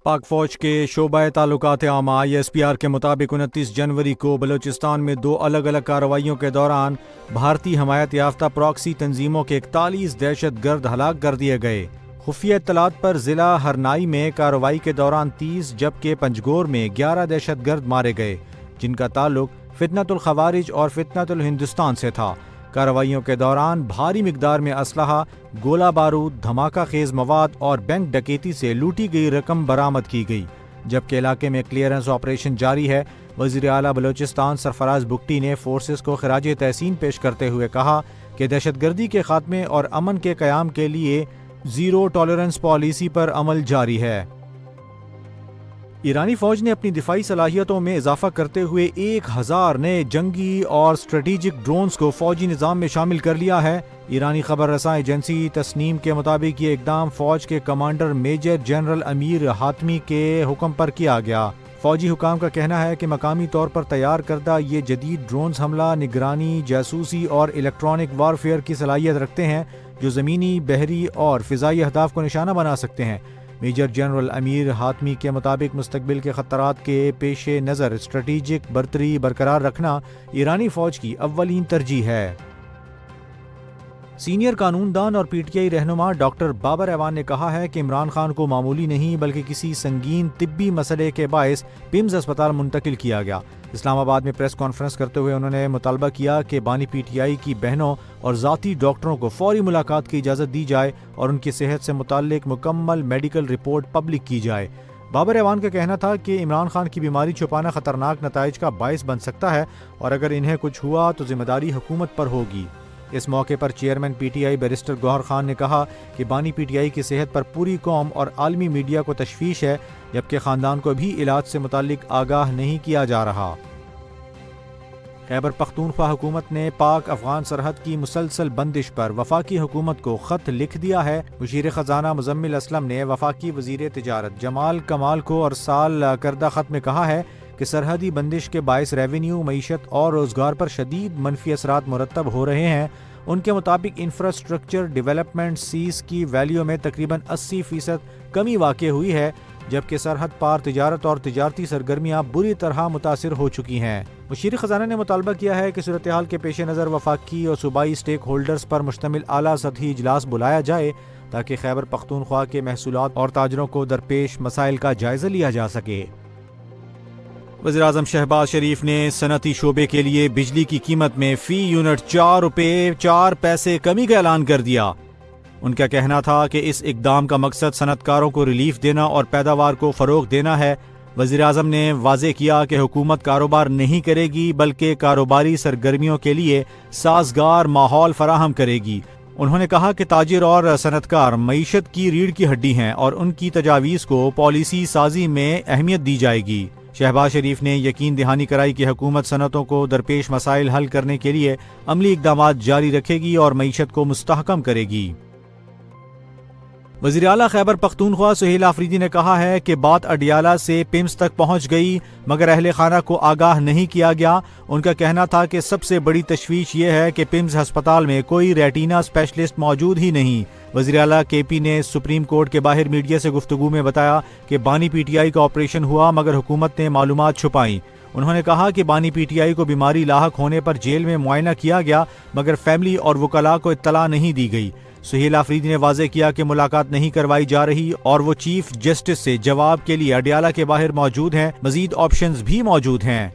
पाक फौज के शोबा ताल्लुकात आमा ISPR के मुताबिक 29 जनवरी को बलूचिस्तान में 2 अलग अलग कार्रवाइयों के दौरान भारतीय हमायत याफ्ता प्रॉक्सी तंजीमों के 41 दहशत गर्द हलाक कर दिए गए। खुफिया इत्तलात पर जिला हरनाई में कार्रवाई के दौरान 30 जबकि पंजगोर में 11 दहशत गर्द मारे गए, जिनका ताल्लुक फितनतुल खवारिज और फितनतुल हिंदुस्तान से था। कार्रवाइयों के दौरान भारी मिकदार में असलहा, गोला बारूद, धमाका खेज मवाद और बैंक डकैती से लूटी गई रकम बरामद की गई, जबकि इलाके में क्लियरेंस ऑपरेशन जारी है। वज़ीर आला बलूचिस्तान सरफराज बुगटी ने फोर्सेस को खराज तहसीन पेश करते हुए कहा कि दहशतगर्दी के खात्मे और अमन के क़याम के लिए ज़ीरो टॉलरेंस पॉलिसी पर अमल जारी है। ईरानी फौज ने अपनी दिफाई सलाहियतों में इजाफा करते हुए 1000 नए जंगी और स्ट्रेटेजिक ड्रोन्स को फौजी निज़ाम में शामिल कर लिया है। ईरानी खबर रसां एजेंसी तस्नीम के मुताबिक ये इकदाम फौज के commander major general Amir Hatami के हुक्म पर किया गया। फौजी हुकाम का कहना है कि मकामी तौर पर तैयार करदा ये जदीद ड्रोन्स हमला, निगरानी, जासूसी और इलेक्ट्रॉनिक वारफेयर की सलाहियत रखते हैं, जो ज़मीनी, बहरी और फ़िज़ाई अहदाफ को निशाना बना सकते हैं। मेजर जनरल अमीर हातमी के मुताबिक मुस्तकबिल के खतरात के पेश नज़र स्ट्रेटेजिक बरतरी बरकरार रखना ईरानी फौज की अव्वलीन तरजीह है। सीनियर कानूनदान और PTI रहनुमा डॉक्टर बाबर ऐवान ने कहा है कि इमरान खान को मामूली नहीं बल्कि किसी संगीन तिब्बी मसले के बायस पिम्स अस्पताल मुंतकिल किया गया। इस्लामाबाद में प्रेस कॉन्फ्रेंस करते हुए उन्होंने मुतालबा किया कि बानी PTI की बहनों और ज़ाती डॉक्टरों को फौरी मुलाकात की इजाज़त दी जाए और उनकी सेहत से मुताल्लिक मुकम्मल मेडिकल रिपोर्ट पब्लिक की जाए। बाबर ऐवान का कहना था कि इमरान खान की बीमारी छुपाना खतरनाक नताइज का बायस बन सकता है और अगर इन्हें कुछ हुआ तो जिम्मेदारी हुकूमत पर होगी। इस मौके पर chairman PTI barrister Gohar Khan ने कहा कि बानी PTI की सेहत पर पूरी कौम और आलमी मीडिया को तशवीश है, जबकि ख़ानदान को भी इलाज से मुताल्लिक आगाह नहीं किया जा रहा। खैबर पख्तूनख्वा हुकूमत ने पाक अफगान सरहद की मुसलसल बंदिश पर वफाकी हुकूमत को ख़त लिख दिया है। वज़ीर ख़जाना मुज़म्मिल असलम ने वफाकी वज़ीर तिजारत जमाल कमाल को अरसाल करदा ख़त में कहा है कि सरहदी बंदिश के बायस रेवेन्यू, मईशत और रोज़गार पर शदीद मनफी असरात मुरतब हो रहे हैं। उनके मुताबिक इंफ्रास्ट्रक्चर डेवलपमेंट सीज़ की वैल्यू में तकरीबन 80% कमी वाक़ई हुई है, जबकि सरहद पार तिजारत और तिजारती सरगर्मियाँ बुरी तरह मुतासिर हो चुकी हैं। वज़ीर ख़जाना ने मुतालबा किया है कि सूरत हाल के पेश नज़र वफाकी और सूबाई स्टेक होल्डर्स पर मुश्तमिल आला सतही इजलास बुलाया जाए ताकि खैबर पख्तूनख्वा के महसूलात और ताजरों को दरपेश मसाइल का जायज़ा लिया जा सके। वज़ीर आज़म शहबाज शरीफ ने सनती शोबे के लिए बिजली की कीमत में फ़ी यूनिट 4 रुपये 4 पैसे कमी का ऐलान कर दिया। उनका कहना था कि इस इक़दाम का मकसद सनतकारों को रिलीफ देना और पैदावार को फ़रोग़ देना है। वज़ीर आज़म ने वाज़े किया कि हुकूमत कारोबार नहीं करेगी बल्कि कारोबारी सरगर्मियों के लिए साज़गार माहौल फराहम करेगी। उन्होंने कहा कि ताजिर और सनतकार मईशत की रीढ़ की हड्डी हैं और उनकी तजावीज़ को पॉलिसी साजी में अहमियत दी जाएगी। शहबाज शरीफ ने यकीन दहानी कराई कि हुकूमत सनतों को दरपेश मसाइल हल करने के लिए अमली इक़दामात जारी रखेगी और मईशत को मुस्तहकम करेगी। वज़ीर आला खैबर पख्तूनख्वा सुहेल आफरीदी ने कहा है कि बात अडियाला से पिम्स तक पहुंच गई मगर अहले खाना को आगाह नहीं किया गया। उनका कहना था कि सबसे बड़ी तशवीश ये है कि पिम्स हस्पताल में कोई रेटिना स्पेशलिस्ट मौजूद ही नहीं। वज़ीर आला KP ने सुप्रीम कोर्ट के बाहर मीडिया से गुफ्तगू में बताया कि बानी PTI का ऑपरेशन हुआ मगर हुकूमत ने मालूमात छुपाई। उन्होंने कहा कि बानी PTI को बीमारी लाहक होने पर जेल में मुआयना किया गया मगर फैमिली और वकला को इत्तला नहीं दी गई। सुहेल आफरीदी ने वाज़े किया कि मुलाकात नहीं करवाई जा रही और वो चीफ जस्टिस से जवाब के लिए अडियाला के बाहर मौजूद हैं। मजीद ऑप्शंस भी मौजूद हैं।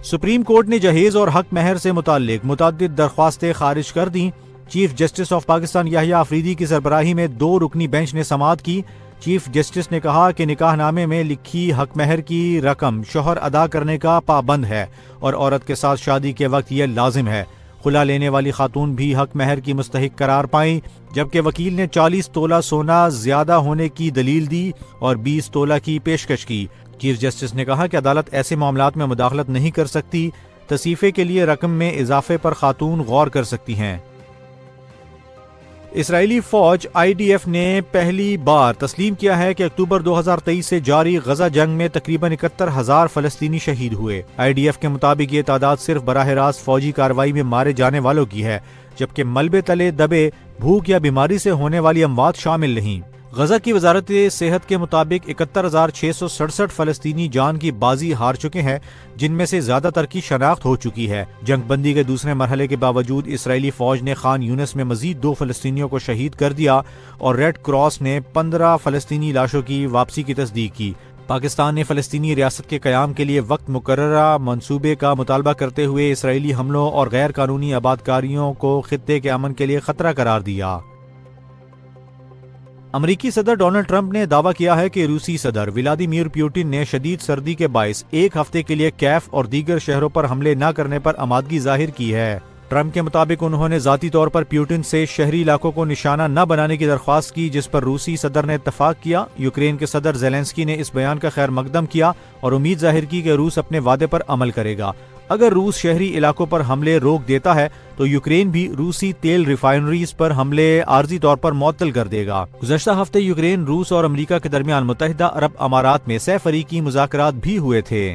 सुप्रीम कोर्ट ने जहेज और हक महर से मुताल्लिक मुतअद्दिद दरख्वास्तें खारिज कर दी। Chief justice of Pakistan Yahya Afridi की सरबराही में 2 रुकनी बेंच ने समाअत की। चीफ जस्टिस ने कहा कि निकाहनामे में लिखी हक महर की रकम शौहर अदा करने का पाबंद है और औरत के साथ शादी के वक्त यह लाजिम है। खुला लेने वाली खातून भी हक महर की मुस्तहिक करार पाई, जबकि वकील ने 40 तोला सोना ज्यादा होने की दलील दी और 20 तोला की पेशकश की। चीफ जस्टिस ने कहा कि अदालत ऐसे मामलात में मुदाखलत नहीं कर सकती। तसीफे के लिए रकम में इजाफे पर खातून गौर कर सकती हैं। इसराइली फौज IDF ने पहली बार तस्लीम किया है कि अक्टूबर 2023 से जारी गजा जंग में तकरीबन 71,000 फलस्तीनी शहीद हुए। IDF के मुताबिक ये तादाद सिर्फ बराह रास्त फौजी कार्रवाई में मारे जाने वालों की है, जबकि मलबे तले दबे भूख या बीमारी से होने वाली अमवात शामिल नहीं। غزہ کی وزارت صحت کے مطابق 71,667 فلسطینی جان کی بازی ہار چکے ہیں، جن میں سے زیادہ تر کی شناخت ہو چکی ہے۔ جنگ بندی کے دوسرے مرحلے کے باوجود اسرائیلی فوج نے خان یونس میں مزید 2 فلسطینیوں کو شہید کر دیا اور ریڈ کراس نے 15 فلسطینی لاشوں کی واپسی کی تصدیق کی۔ پاکستان نے فلسطینی ریاست کے قیام کے لیے وقت مقررہ منصوبے کا مطالبہ کرتے ہوئے اسرائیلی حملوں اور غیر قانونی آبادکاریوں کو خطے کے امن کے لیے خطرہ قرار دیا۔ امریکی صدر ڈونلڈ ٹرمپ نے دعویٰ کیا ہے کہ روسی صدر ولادیمیر پیوٹن نے شدید سردی کے باعث ایک ہفتے کے لیے کیف اور دیگر شہروں پر حملے نہ کرنے پر آمادگی ظاہر کی ہے۔ ٹرمپ کے مطابق انہوں نے ذاتی طور پر پیوٹن سے شہری علاقوں کو نشانہ نہ بنانے کی درخواست کی، جس پر روسی صدر نے اتفاق کیا۔ یوکرین کے صدر زیلنسکی نے اس بیان کا خیر مقدم کیا اور امید ظاہر کی کہ روس اپنے وعدے پر عمل کرے گا۔ اگر روس شہری علاقوں پر حملے روک دیتا ہے تو یوکرین بھی روسی تیل ریفائنریز پر حملے عارضی طور پر معطل کر دے گا۔ گزشتہ ہفتے یوکرین، روس اور امریکہ کے درمیان متحدہ عرب امارات میں 3 فریقی مذاکرات بھی ہوئے تھے۔